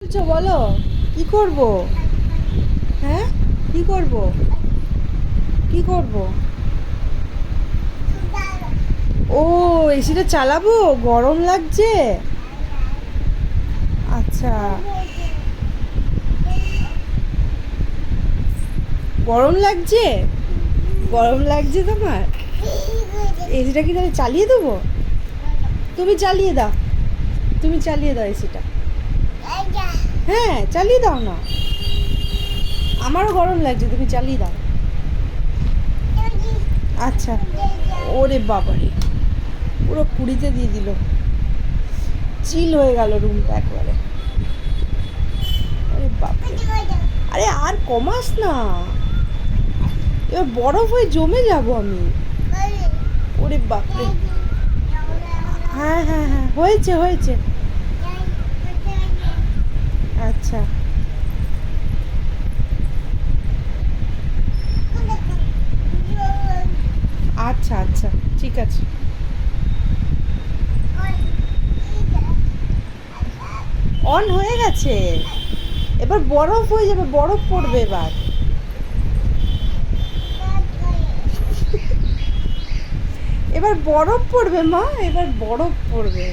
বলছো বলো, কি করব? হ্যাঁ, কি করব? কি করব? ও, এসিটা চালাবো? গরম লাগছে। আচ্ছা, গরম লাগছে। গরম লাগছে তোমার? এসিটা কি তাহলে চালিয়ে দেবো? তুমি চালিয়ে দাও, তুমি চালিয়ে দাও এসিটা। হ্যাঁ, চালিয়ে দাও না। আমারও গরম লাগছে, তুমি চালিয়ে দাও। আচ্ছা। ওরে বাবারে, পুরো কুড়িতে দিয়ে দিল। চিল হয়ে গেল রুমটা একবারে। আরে বাপরে, আরে আর কমাস না, এবার বরফ হয়ে জমে যাব আমি। ওরে বাপরে। হ্যাঁ হ্যাঁ হ্যাঁ, হয়েছে হয়েছে। আচ্ছা আচ্ছা আচ্ছা, ঠিক আছে। অন হয়ে গেছে, এবার বরফ হয়ে যাবে, বরফ পড়বে এবার। এবার বরফ পড়বে মা, এবার বরফ পড়বে।